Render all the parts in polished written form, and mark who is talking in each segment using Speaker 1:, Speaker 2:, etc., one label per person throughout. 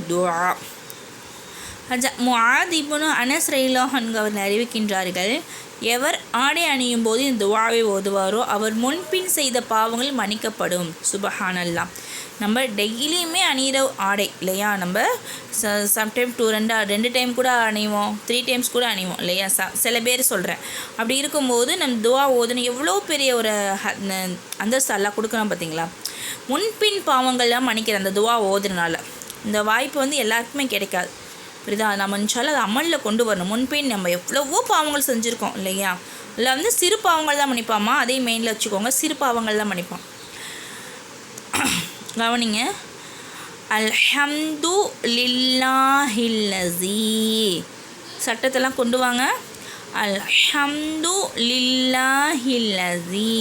Speaker 1: துஆ. முஆத் இப்னு அனஸ் ரலியல்லாஹு அன்ஹு அவர்கள் அறிவிக்கின்றார்கள், எவர் ஆடை அணியும் போது இந்த துஆவை ஓதுவாரோ அவர் முன்பின் செய்த பாவங்கள் மன்னிக்கப்படும். சுபஹானல்லாஹ். நம்ம டெய்லியுமே அணிகிற ஆடை இல்லையா, நம்ம சம்டைம் 2 டைம் கூட அணிவோம், 3 டைம்ஸ் கூட அணிவோம் இல்லையா, சில பேர் சொல்கிறேன். அப்படி இருக்கும்போது நம்ம துஆ ஓதுன எவ்வளோ பெரிய ஒரு அந்தஸ்து அல்லாஹ் கொடுக்குறோம் பார்த்தீங்களா. முன்பின் பாவங்கள்லாம் மன்னிக்கிற அந்த துஆ ஓதுனால இந்த வாய்ப்பு எல்லாருக்குமே கிடைக்காது. புரியுதா? நம்ம இன்ஷால்லா அதை அமலில் கொண்டு வரணும். முன்பின் நம்ம எவ்வளவோ பாவங்கள் செஞ்சுருக்கோம் இல்லையா, இல்லை சிறு பாவங்கள் தான் மன்னிப்பாமா, அதே மெயினில் வச்சுக்கோங்க, சிறு பாவங்கள் தான் மன்னிப்பான். கவனிங்க. அல்ஹம்து லில்லாஹில்லஸீ, சட்டத்தெல்லாம் கொண்டு வாங்க. அல்ஹம்து லில்லாஹில்லஸீ,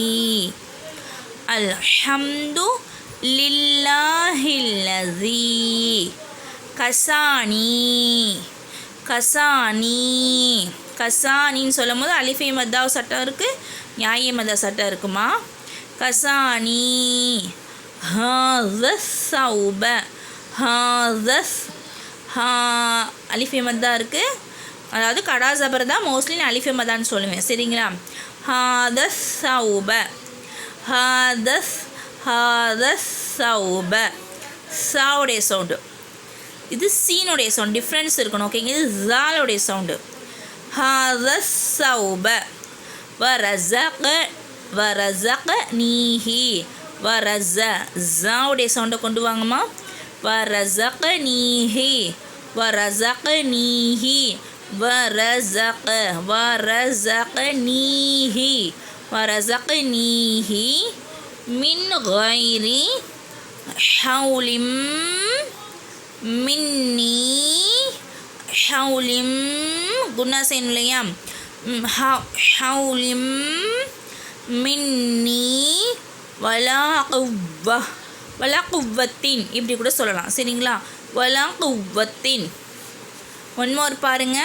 Speaker 1: அல்ஹம்து லில்லாஹில்லஸீ கசானி. கசானி கசானின்னு சொல்லும் போது அலிஃபே மத்தாவ் சட்டம் இருக்குது, நியாய மதா சட்டம் இருக்குமா. கசானி ஹாஸஸ் சௌப. ஹாஸஸ் அலிஃபே மத்தா இருக்குது, அதாவது கடா ஜபர் தான் மோஸ்ட்லி நான் அலிஃபே மதான்னு சொல்லுவேன். சரிங்களா. ஹாதஸ் சௌப. ஹாதஸ் ஹாதஸ் சௌப. சாவுடைய சவுண்டு, இது சீனுடைய சவுண்ட், டிஃப்ரென்ஸ் இருக்கணும். ஓகேங்க. இது ஜாலுடைய சவுண்டு. ஹாதஸ் சௌப. வரஸக வரஸக நீஹி. வரஸ ஜாவுடைய சவுண்டை கொண்டு வாங்கம்மா. வரஸக நீஹி. வரஸக நீஹி. வரஸக வரஸக நீஹி. வரஸக நீஹி மின் கைரி ஹவுலிம் மின்னி. ஹவுலிம் குன்னா செய்யணும் இல்லையா. ஹவுலிம் மின்னி வலா குவ்வ. வலா குவ்வத்தின் இப்படி கூட சொல்லலாம். சரிங்களா. வலா குவ்வத்தின். ஒன் மோர் பாருங்க.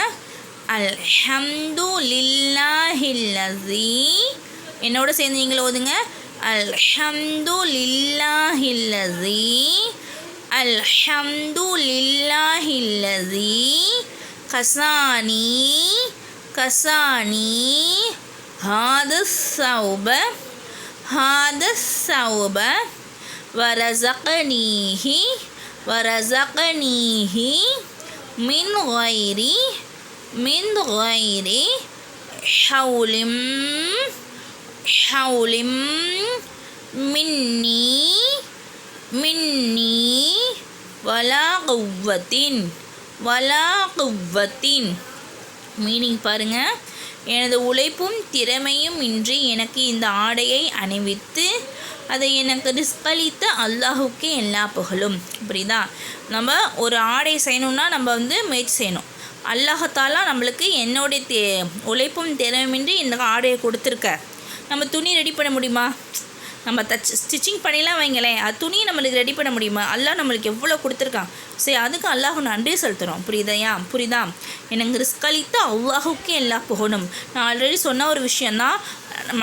Speaker 1: அல்ஹம்து லில்லாஹில்லஸீ, என்னோட சேர்ந்து நீங்களும் ஓதுங்க. அல்ஹம்து லில்லாஹில்லஸீ, அல்ஹம்து லில்லாஹில்லஸீ கசானி. கசானி ஹாதஸ் சௌப. ஹாதஸ் சௌப வரஸகனீஹி. வரஸகனீஹி மின் கைரி மின் கைரி ஹவுலிம் ஹவுலிம் மின்னி மின்னி வலா குவ்வத்தின். வலா குவ்வத்தின் மீனிங் பாருங்கள். எனது உழைப்பும் திறமையும் இன்றி எனக்கு இந்த ஆடையை அணிவித்து அதை எனக்கு ரிஸ்களித்த அல்லாஹுக்கே எல்லா புகழும். புரியுதா? நம்ம ஒரு ஆடை செய்யணும்னா நம்ம முயற்சி செய்யணும். அல்லாஹத்தாலா நம்மளுக்கு என்னுடைய உழைப்பும் திறமையின்றி இந்த ஆடையை கொடுத்துருக்க. நம்ம துணி ரெடி பண்ண முடியுமா? நம்ம ஸ்டிச்சிங் பண்ணிலாம் வைங்களேன், அது துணியை நம்மளுக்கு ரெடி பண்ண முடியுமா? அல்லாஹ் நம்மளுக்கு எவ்வளோ கொடுத்துருக்கான். சரி, அதுக்கு அல்லாஹ் நன்றி செலுத்துகிறோம். புரியுதா? எனக்கு ரிஸ்க் அளித்த அல்லாஹுக்கே எல்லா புகழும். நான் ஆல்ரெடி சொன்ன ஒரு விஷயந்தான்,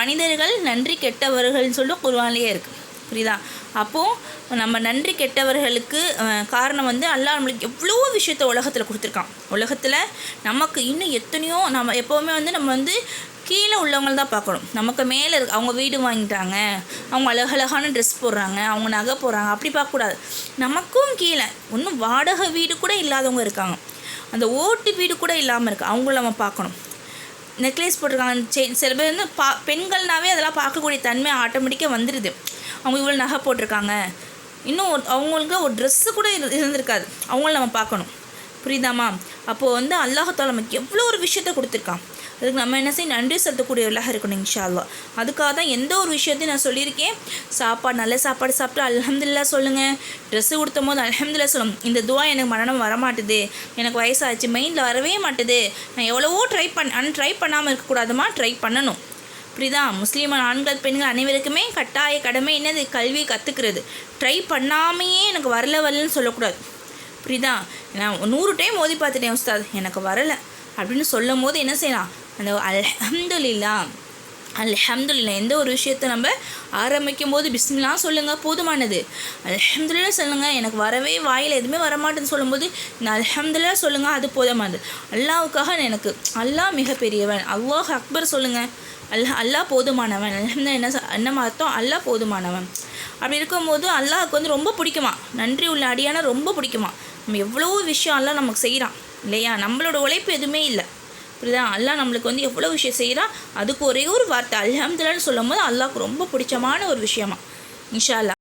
Speaker 1: மனிதர்கள் நன்றி கெட்டவர்கள்னு சொல்லி குர்ஆன்லேயே இருக்குது. புரியுதா? அப்போது நம்ம நன்றி கெட்டவர்களுக்கு காரணம் அல்லாஹ் நம்மளுக்கு எவ்வளோ விஷயத்த உலகத்தில் கொடுத்துருக்கான். உலகத்தில் நமக்கு இன்னும் எத்தனையோ, நம்ம எப்போவுமே நம்ம கீழே உள்ளவங்க தான் பார்க்கணும். நமக்கு மேலே இருக்கு, அவங்க வீடு வாங்கிட்டாங்க, அவங்க அழகழகான ட்ரெஸ் போடுறாங்க, அவங்க நகை போடுறாங்க, அப்படி பார்க்கக்கூடாது. நமக்கும் கீழே இன்னும் வாடகை வீடு கூட இல்லாதவங்க இருக்காங்க, அந்த ஓட்டு வீடு கூட இல்லாமல் இருக்குது, அவங்கள நம்ம பார்க்கணும். நெக்லஸ் போட்டிருக்காங்க, சில பேர் பெண்கள்னாவே அதெல்லாம் பார்க்கக்கூடிய தன்மை ஆட்டோமேட்டிக்காக வந்துடுது. அவங்க இவ்வளோ நகை போட்டிருக்காங்க, இன்னும் அவங்களுக்கு ஒரு ட்ரெஸ்ஸு கூட இருந்திருக்காது, அவங்கள நம்ம பார்க்கணும். புரியுதாம்மா? அப்போது அல்லாஹ்தாலா நமக்கு எவ்வளோ ஒரு விஷயத்த கொடுத்துருக்கான். அதுக்கு நம்ம என்ன செய்ய, நன்றி செலுத்தக்கூடியவர்களாக இருக்கணும் இன்ஷா அல்லாஹ். அதுக்காக தான் எந்த ஒரு விஷயத்தையும் நான் சொல்லியிருக்கேன். சாப்பாடு, நல்ல சாப்பாடு சாப்பிட்டு அல்ஹம்துலில்லாஹ் சொல்லுங்கள். ட்ரெஸ்ஸு கொடுத்தும் போது அல்ஹம்துலில்லாஹ் சொல்லணும். இந்த துஆ எனக்கு மரணம் வரமாட்டுது, எனக்கு வயசாச்சு, மைண்டில் வரவே மாட்டுது, நான் எவ்வளவோ ட்ரை பண்ணாமல் இருக்கக்கூடாதுமா, ட்ரை பண்ணணும். புரியுதா? முஸ்லீமான ஆண்கள் பெண்கள் அனைவருக்குமே கட்டாய கடமை என்னது, கல்வியை கற்றுக்கிறது. ட்ரை பண்ணாமையே எனக்கு வரலன்னு சொல்லக்கூடாது. புரியுதா? நான் 100 டைம் ஓதி பார்த்துட்டேன் உஸ்தாத், எனக்கு வரலை அப்படின்னு சொல்லும் போது என்ன செய்யலாம், அந்த அல்ஹம்துலில்லாஹ் அல்ஹம்துலில்லாஹ். எந்த ஒரு விஷயத்தை நம்ம ஆரம்பிக்கும் போது பிஸ்மில்லா சொல்லுங்கள், போதுமானது. அல்ஹம்துலில்லாஹ் சொல்லுங்கள். எனக்கு வரவே வாயில் எதுவுமே வரமாட்டேன்னு சொல்லும்போது இந்த அல்ஹம்துலில்லாஹ் சொல்லுங்கள், அது போதுமானது. அல்லாஹ்வுக்காக எனக்கு அல்லாஹ் மிகப்பெரியவன், அல்லாஹ் அக்பர் சொல்லுங்கள். அல்லாஹ் போதுமானவன். அல்ஹம்துலில்லாஹ் என்ன அர்த்தம்? அல்லாஹ் போதுமானவன். அப்படி இருக்கும்போது அல்லாஹ்வுக்கு வந்து ரொம்ப பிடிக்குமா, நன்றி உள்ள அடியானா ரொம்ப பிடிக்குமா. நம்ம எவ்வளோ விஷயம் அல்லாஹ் நமக்கு செய்கிறான் இல்லையா, நம்மளோட உழைப்பு எதுவுமே இல்லை. புரியுதா? அல்லாஹ் நம்மளுக்கு வந்து எவ்வளோ விஷயம் செய்கிறான். அதுக்கு ஒரே ஒரு வார்த்தை அல்ஹம்துலில்லாஹ்னு சொல்லும் போது அல்லாஹ்வுக்கு ரொம்ப பிடிச்சமான ஒரு விஷயமா. இன்ஷா அல்லாஹ்.